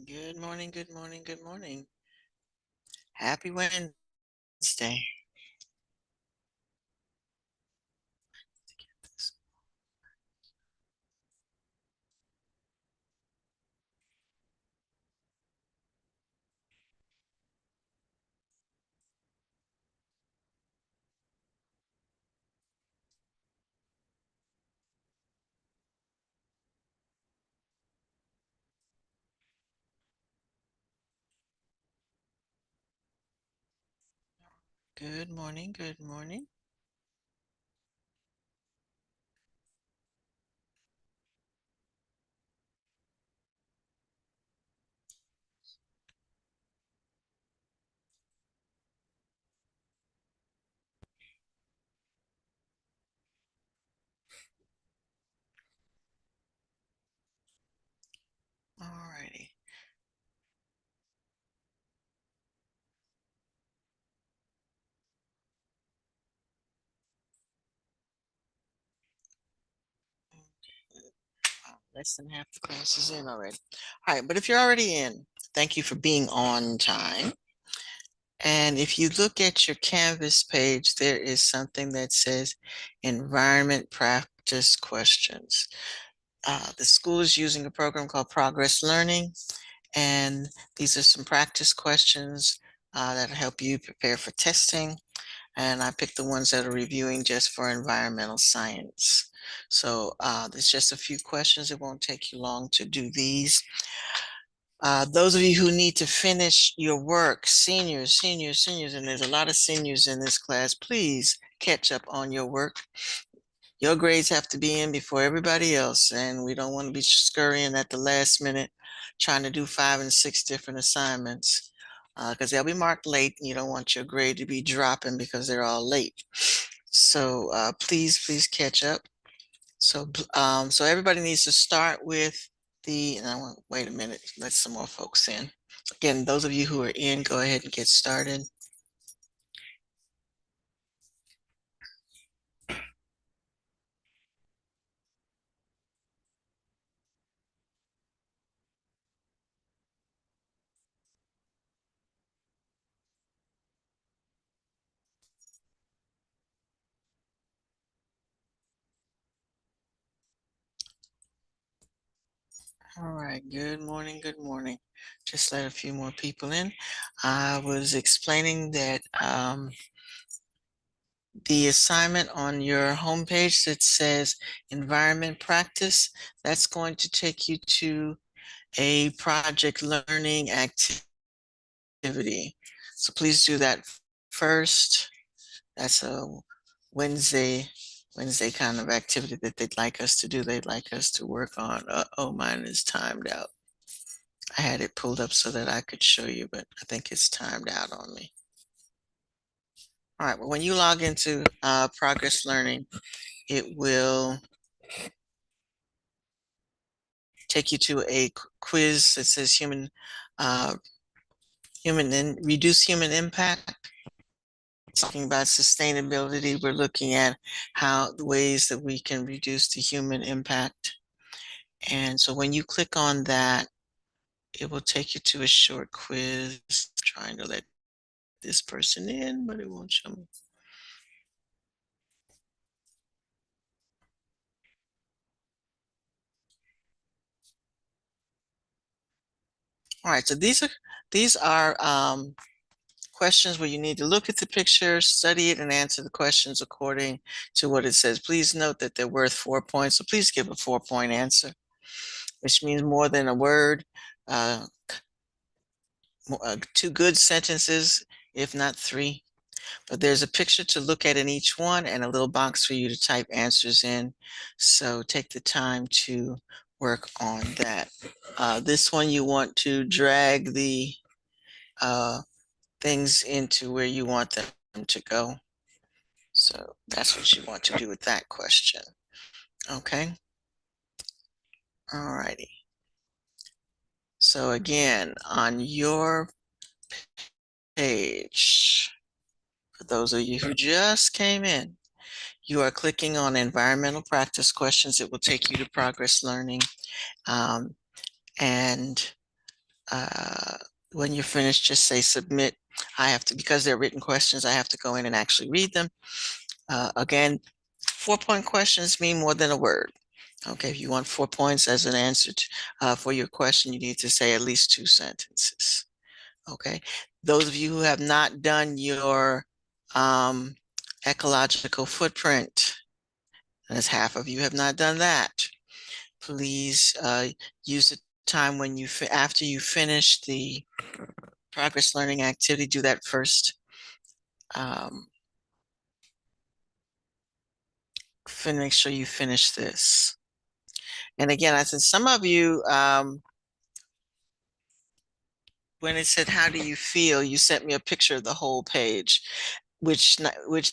Good morning, good morning, good morning. Happy Wednesday. Good morning, good morning. All righty. Less than half the class is in already. All right, but if you're already in, thank you for being on time. And if you look at your Canvas page, there is something that says environment practice questions. The school is using a program called Progress Learning, and these are some practice questions that help you prepare for testing. And I picked the ones that are reviewing just for environmental science. So there's just a few questions. It won't take you long to do these. Those of you who need to finish your work, seniors, and there's a lot of seniors in this class, please catch up on your work. Your grades have to be in before everybody else, and we don't want to be scurrying at the last minute trying to do 5 and 6 different assignments because they'll be marked late, and you don't want your grade to be dropping because they're all late. So please catch up. So everybody needs to start with and I want, wait a minute, let some more folks in. Again, those of you who are in, go ahead and get started. All right, good morning, good morning. Just let a few more people in. I was explaining that the assignment on your homepage that says environment practice, that's going to take you to a project learning activity. So please do that first. That's a Wednesday kind of activity that they'd like us to do. They'd like us to work on. Oh, mine is timed out. I had it pulled up so that I could show you, but I think it's timed out on me. All right, well, when you log into Progress Learning, it will take you to a quiz that says reduce human impact. Talking about sustainability, we're looking at how the ways that we can reduce the human impact. And so when you click on that, it will take you to a short quiz. Trying to let this person in, but it won't show me. All right, so these are questions where you need to look at the picture, study it, and answer the questions according to what it says. Please note that they're worth 4 points, so please give a 4-point answer, which means more than a word, uh, 2 good sentences, if not 3. But there's a picture to look at in each one and a little box for you to type answers in. So take the time to work on that. This one, you want to drag the things into where you want them to go. So that's what you want to do with that question. Okay. All righty. So again, on your page, for those of you who just came in, you are clicking on environmental practice questions. It will take you to Progress Learning. And Uh, when you're finished, just say submit. I have to, because they're written questions, I have to go in and actually read them. Again, 4-point questions mean more than a word. Okay, if you want 4 points as an answer for your question, you need to say at least 2 sentences. Okay, those of you who have not done your um, ecological footprint, as half of you have not done that, please use the time when you after you finish the progress learning activity, do that first. Um, make sure you finish this. And again, I said some of you, when it said, how do you feel? You sent me a picture of the whole page, which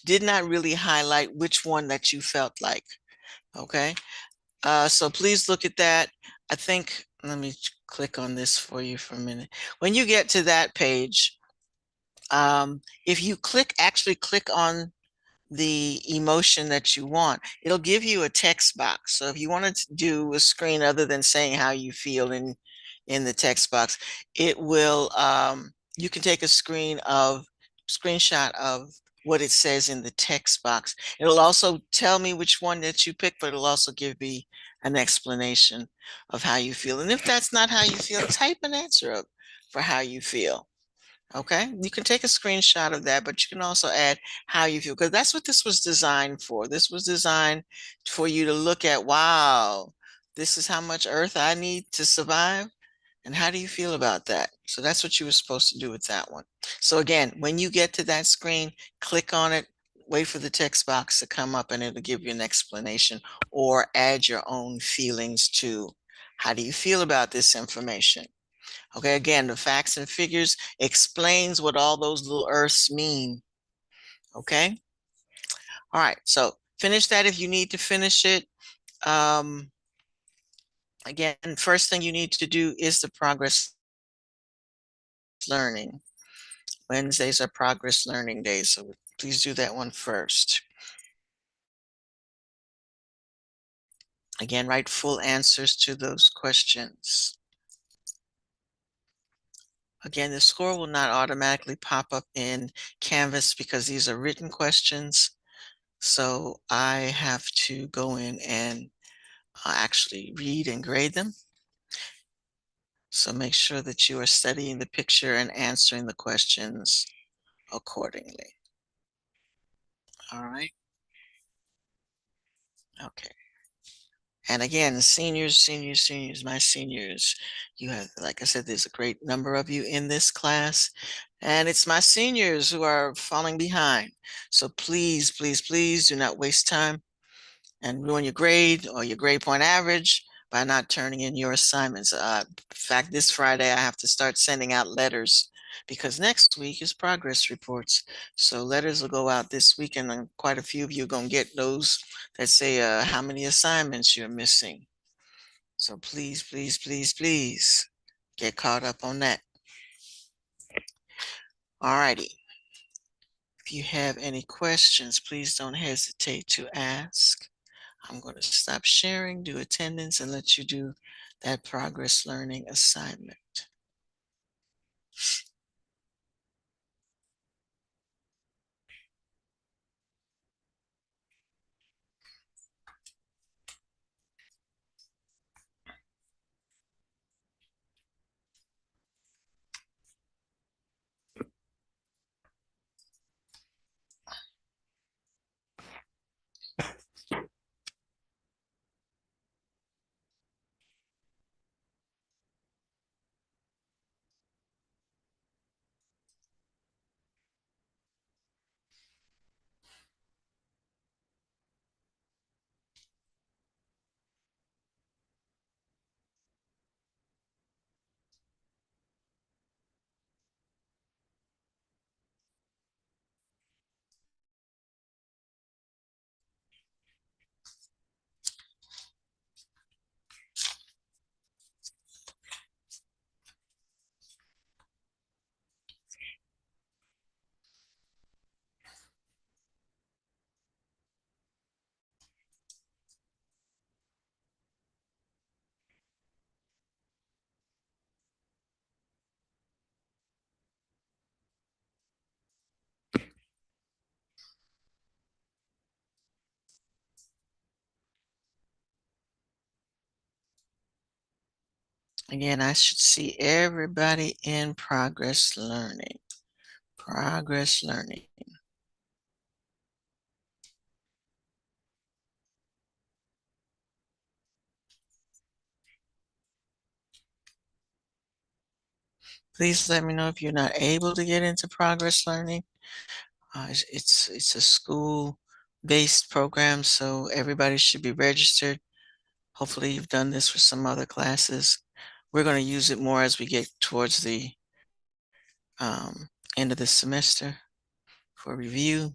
did not really highlight which one that you felt like. Okay. So please look at that. I think, let me click on this for you for a minute. When you get to that page, if you actually click on the emotion that you want, it'll give you a text box. So if you wanted to do a screen other than saying how you feel in the text box, it will, you can take a screenshot of what it says in the text box. It'll also tell me which one that you picked, but it'll also give me an explanation of how you feel. And if that's not how you feel, type an answer up for how you feel. Okay, you can take a screenshot of that, but you can also add how you feel, because that's what this was designed for. This was designed for you to look at, wow, this is how much earth I need to survive. And how do you feel about that? So that's what you were supposed to do with that one. So again, when you get to that screen, click on it, wait for the text box to come up and it'll give you an explanation or add your own feelings to how do you feel about this information. Okay, again, the facts and figures explains what all those little earths mean. Okay. All right. So finish that if you need to finish it. Um, again, first thing you need to do is the progress learning. Wednesdays are progress learning days. So please do that one first. Again, write full answers to those questions. Again, the score will not automatically pop up in Canvas because these are written questions. So I have to go in and actually read and grade them. So make sure that you are studying the picture and answering the questions accordingly. All right. Okay. And again, seniors, my seniors, you have, like I said, there's a great number of you in this class, and it's my seniors who are falling behind. So please, please, please do not waste time and ruin your grade or your grade point average by not turning in your assignments. In fact, this Friday, I have to start sending out letters because next week is progress reports. So letters will go out this week, and quite a few of you are going to get those that say how many assignments you're missing. So please, please, please, please get caught up on that. All righty. If you have any questions, please don't hesitate to ask. I'm going to stop sharing, do attendance, and let you do that progress learning assignment. Again, I should see everybody in progress learning. Progress learning. Please let me know if you're not able to get into progress learning. It's a school-based program, so everybody should be registered. Hopefully you've done this for some other classes. We're going to use it more as we get towards the um, end of the semester for review.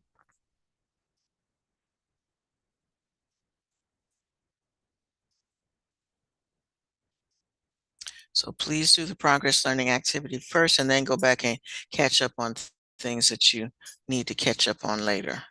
So please do the progress learning activity first and then go back and catch up on things that you need to catch up on later.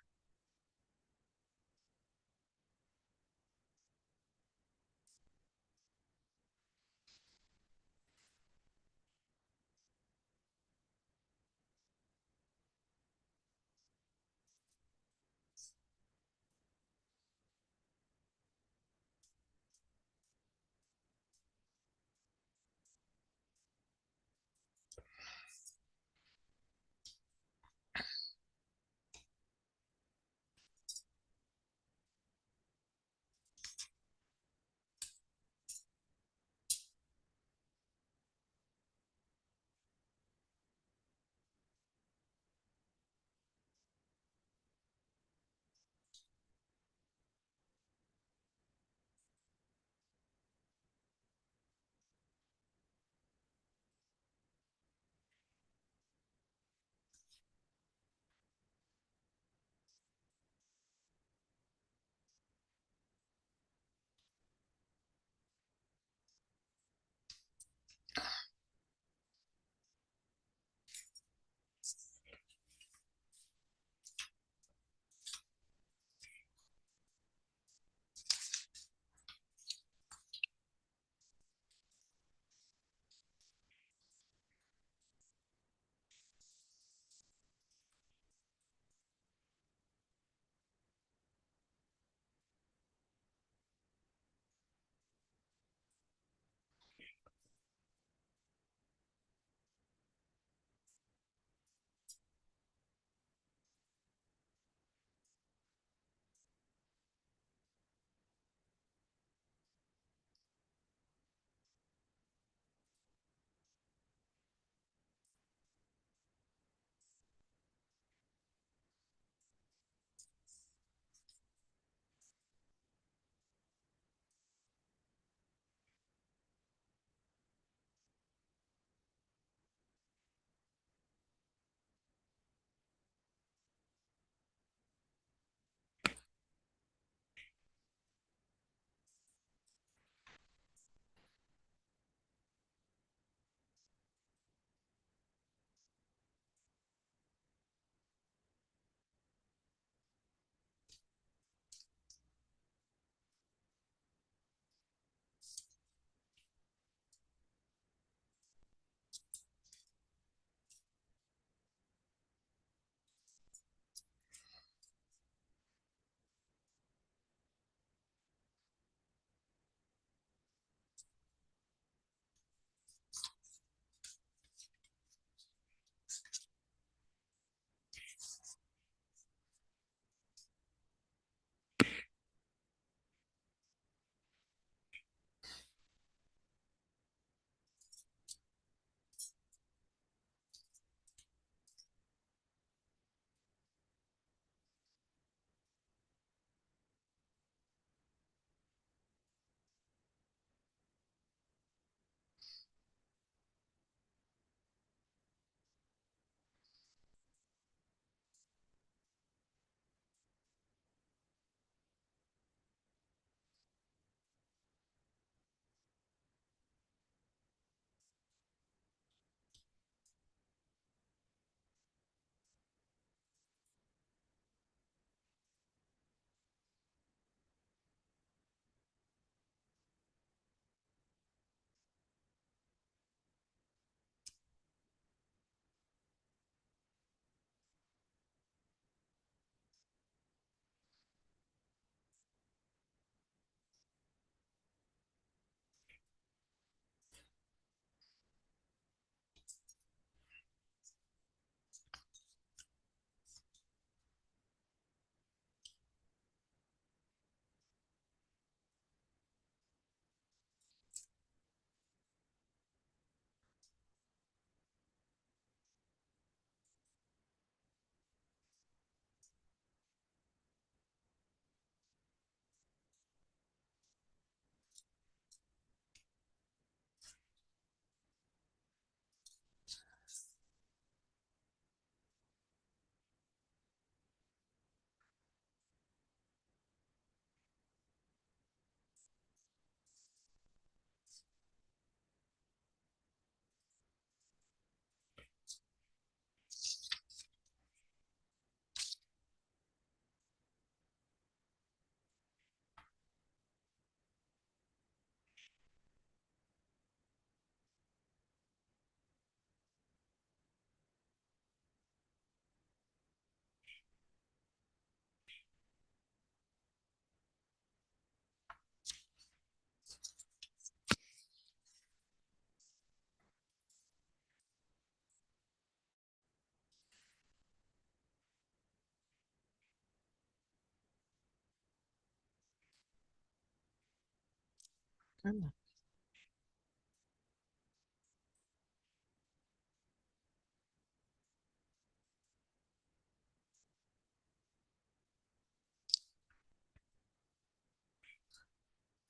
goodness.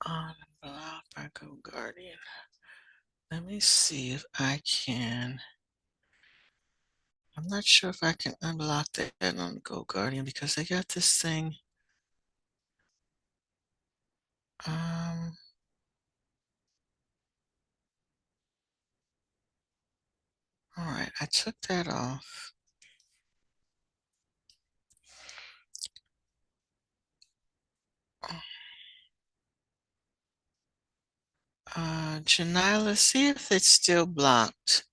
Unblocked by GoGuardian. Let me see if I can. I'm not sure if I can unblock that on GoGuardian because I got this thing. Um, all right, I took that off. Janila, see if it's still blocked.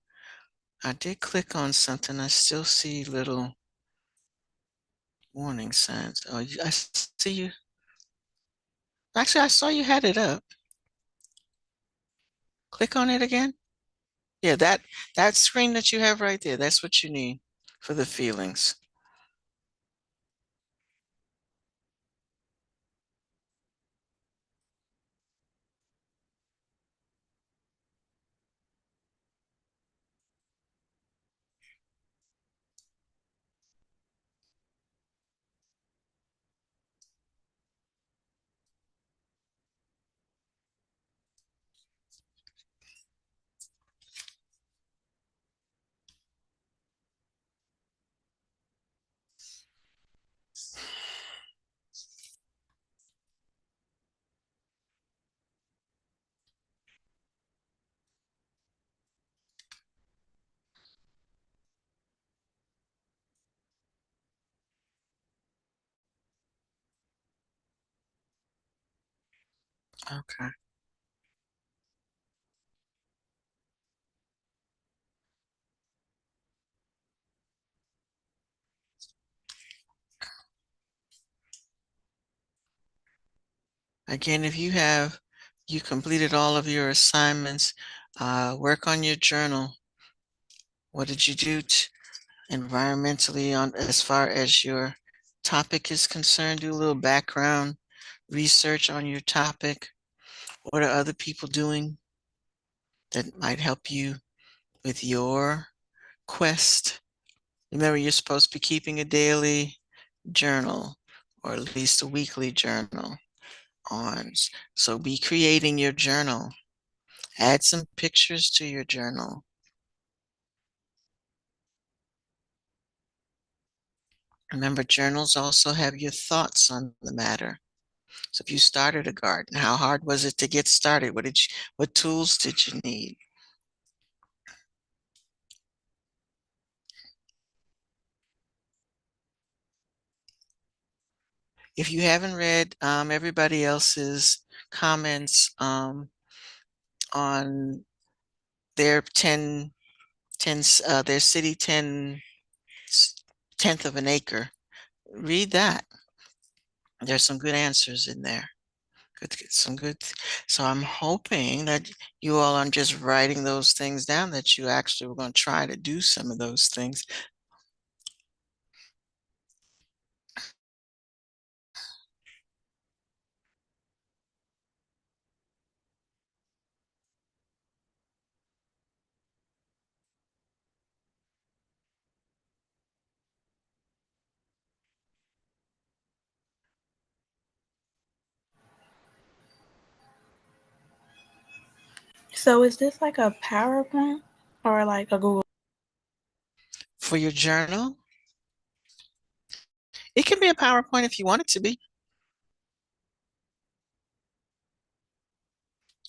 I did click on something. I still see little warning signs. Oh, I see you. Actually, I saw you had it up. Click on it again. Yeah, that screen that you have right there, that's what you need for the feelings. Okay. Again, if you completed all of your assignments, work on your journal. What did you do environmentally on as far as your topic is concerned? Do a little background research on your topic. What are other people doing that might help you with your quest? Remember, you're supposed to be keeping a daily journal or at least a weekly journal on. So be creating your journal. Add some pictures to your journal. Remember, journals also have your thoughts on the matter. So if you started a garden, how hard was it to get started? What tools did you need? If you haven't read everybody else's comments on their 10 their city 10th of an acre, read that. There's some good answers in there. Some good. So I'm hoping that you all aren't just writing those things down, that you actually were going to try to do some of those things. So is this like a PowerPoint or like a Google? For your journal, it can be a PowerPoint if you want it to be,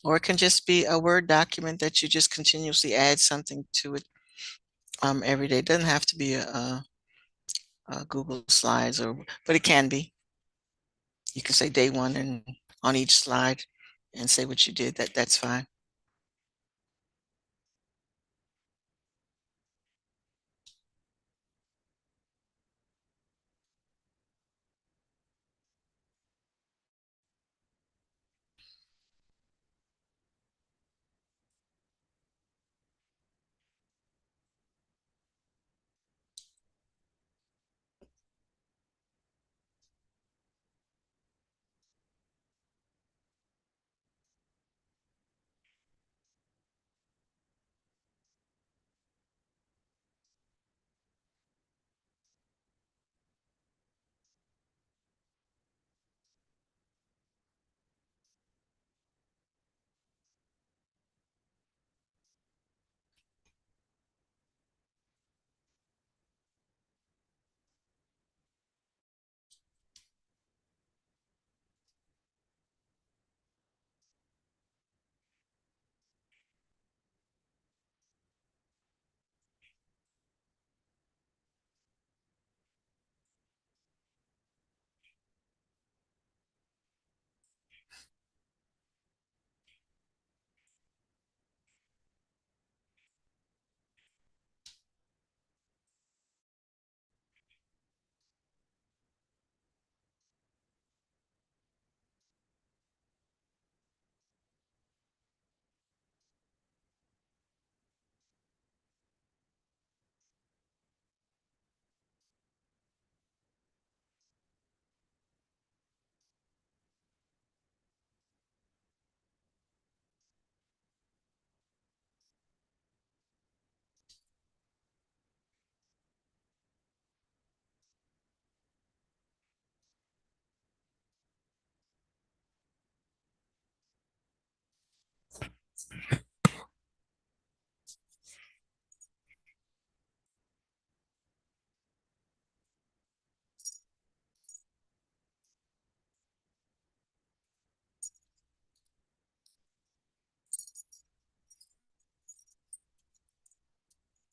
or it can just be a Word document that you just continuously add something to it every day. It doesn't have to be a Google Slides, but it can be. You can say day one and on each slide and say what you did. That's fine.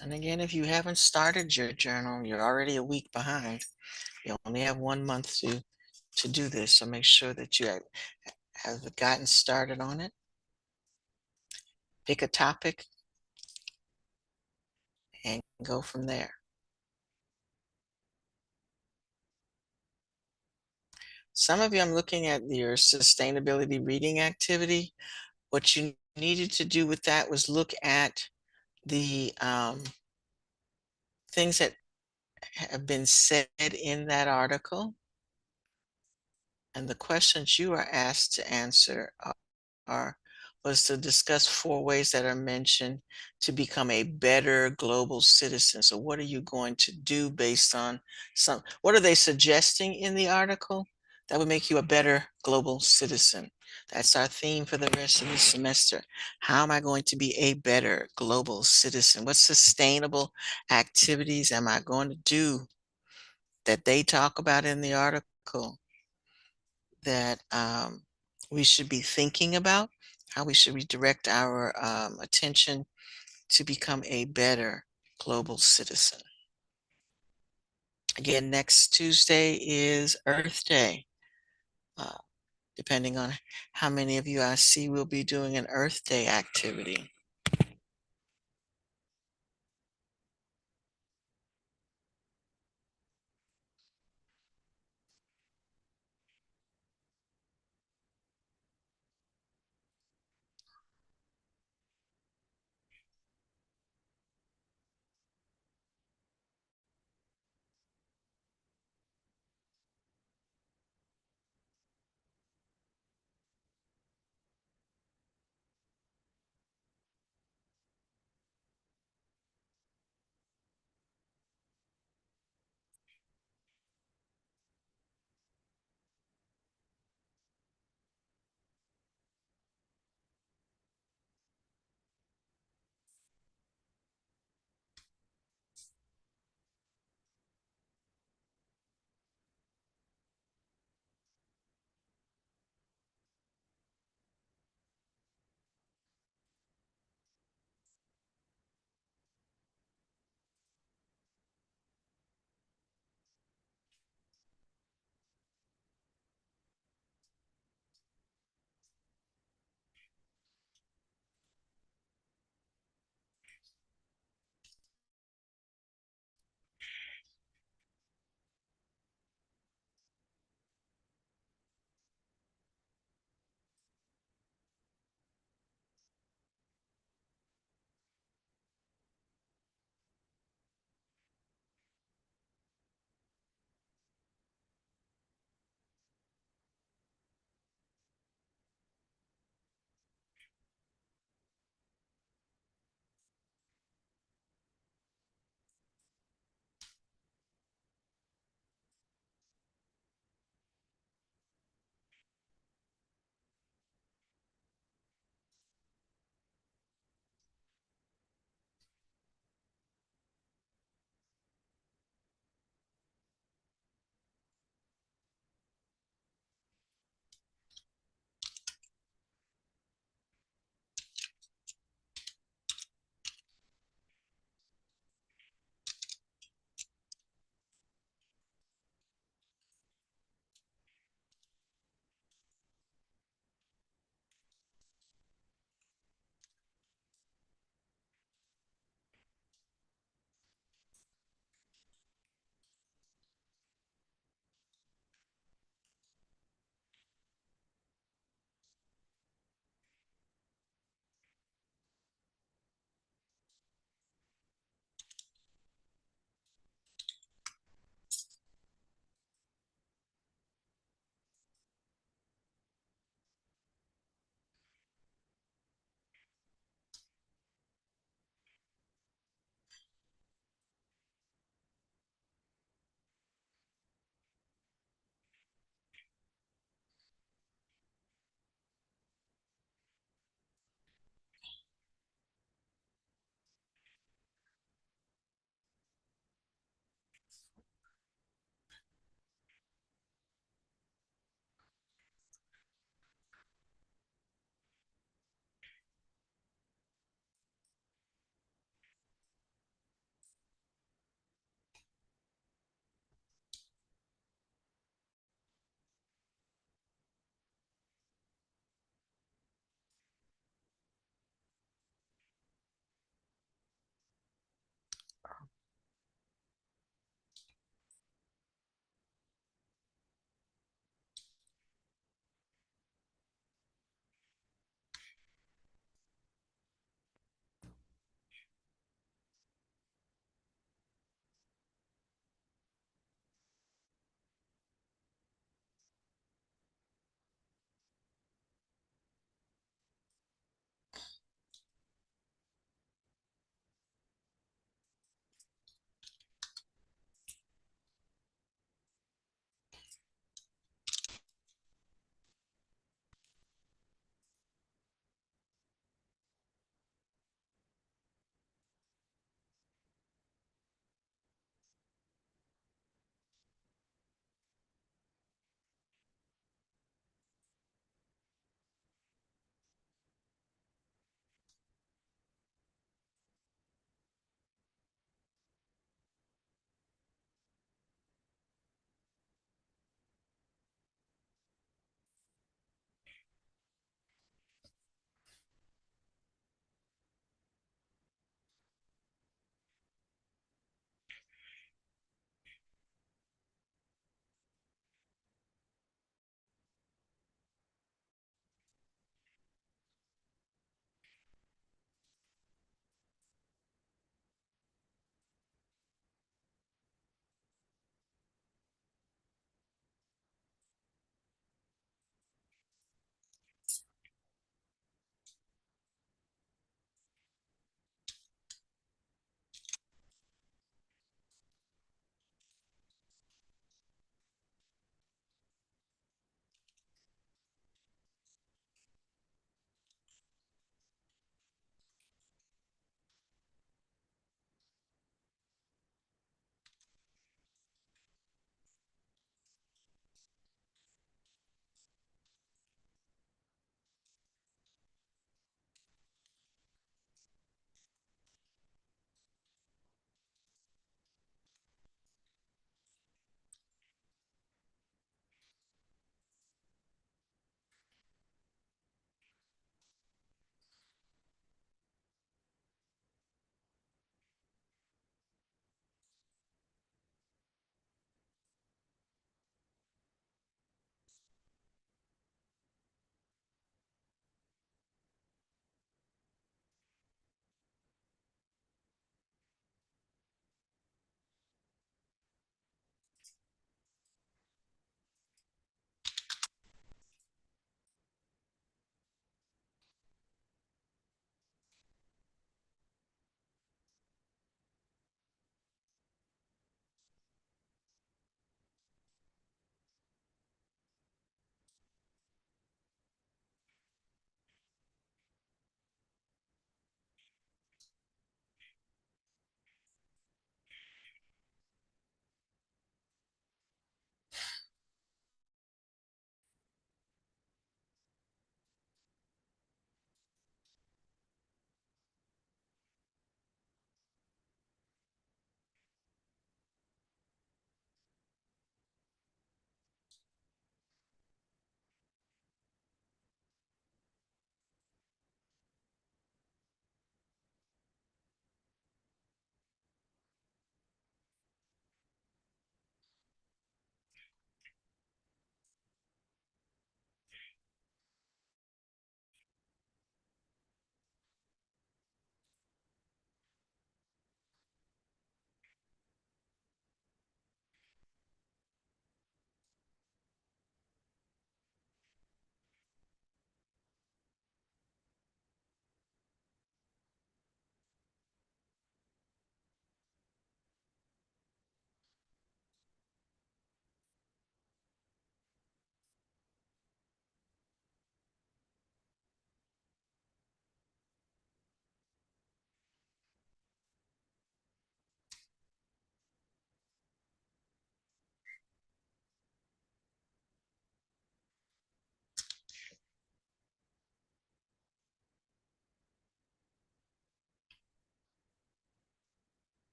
And again, if you haven't started your journal, you're already a week behind. You only have 1 month to do this, so make sure that you have gotten started on it. Pick a topic and go from there. Some of you, I'm looking at your sustainability reading activity. What you needed to do with that was look at the things that have been said in that article, and the questions you are asked to answer are was to discuss 4 ways that are mentioned to become a better global citizen. So what are you going to do based on what are they suggesting in the article that would make you a better global citizen? That's our theme for the rest of the semester. How am I going to be a better global citizen? What sustainable activities am I going to do that they talk about in the article that we should be thinking about, how we should redirect our attention to become a better global citizen. Again, next Tuesday is Earth Day. Uh, Depending on how many of you I see, will be doing an Earth Day activity.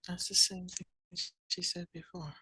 That's the same thing she said before.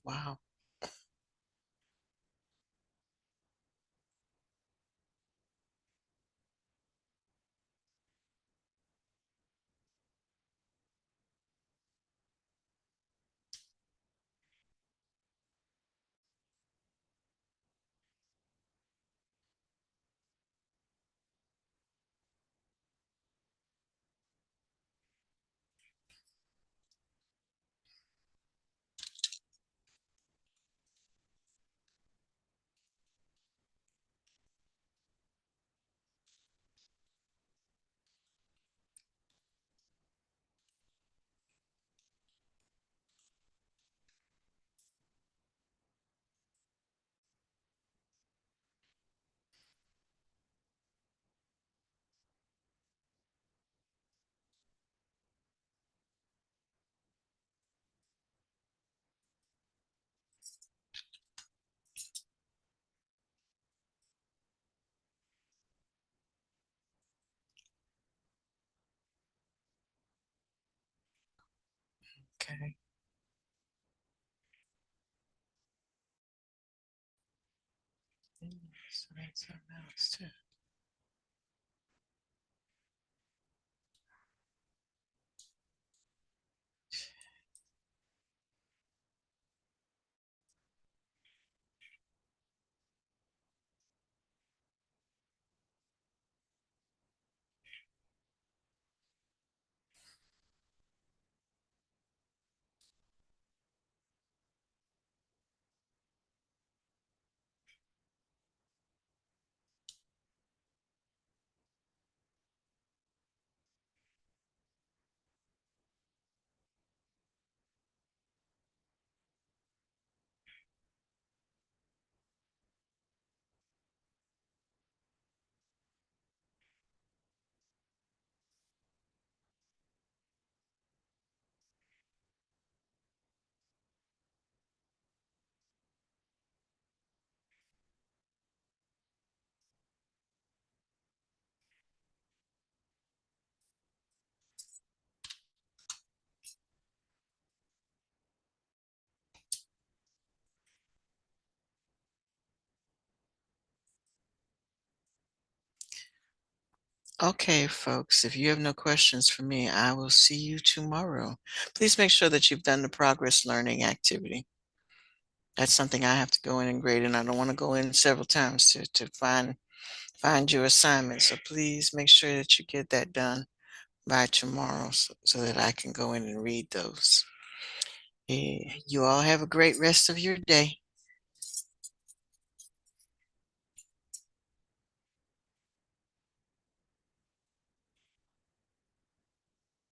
Wow. Okay. So that's something else too. Okay, folks, if you have no questions for me, I will see you tomorrow. Please make sure that you've done the progress learning activity. That's something I have to go in and grade, and I don't want to go in several times to find your assignment. So please make sure that you get that done by tomorrow so that I can go in and read those. You all have a great rest of your day.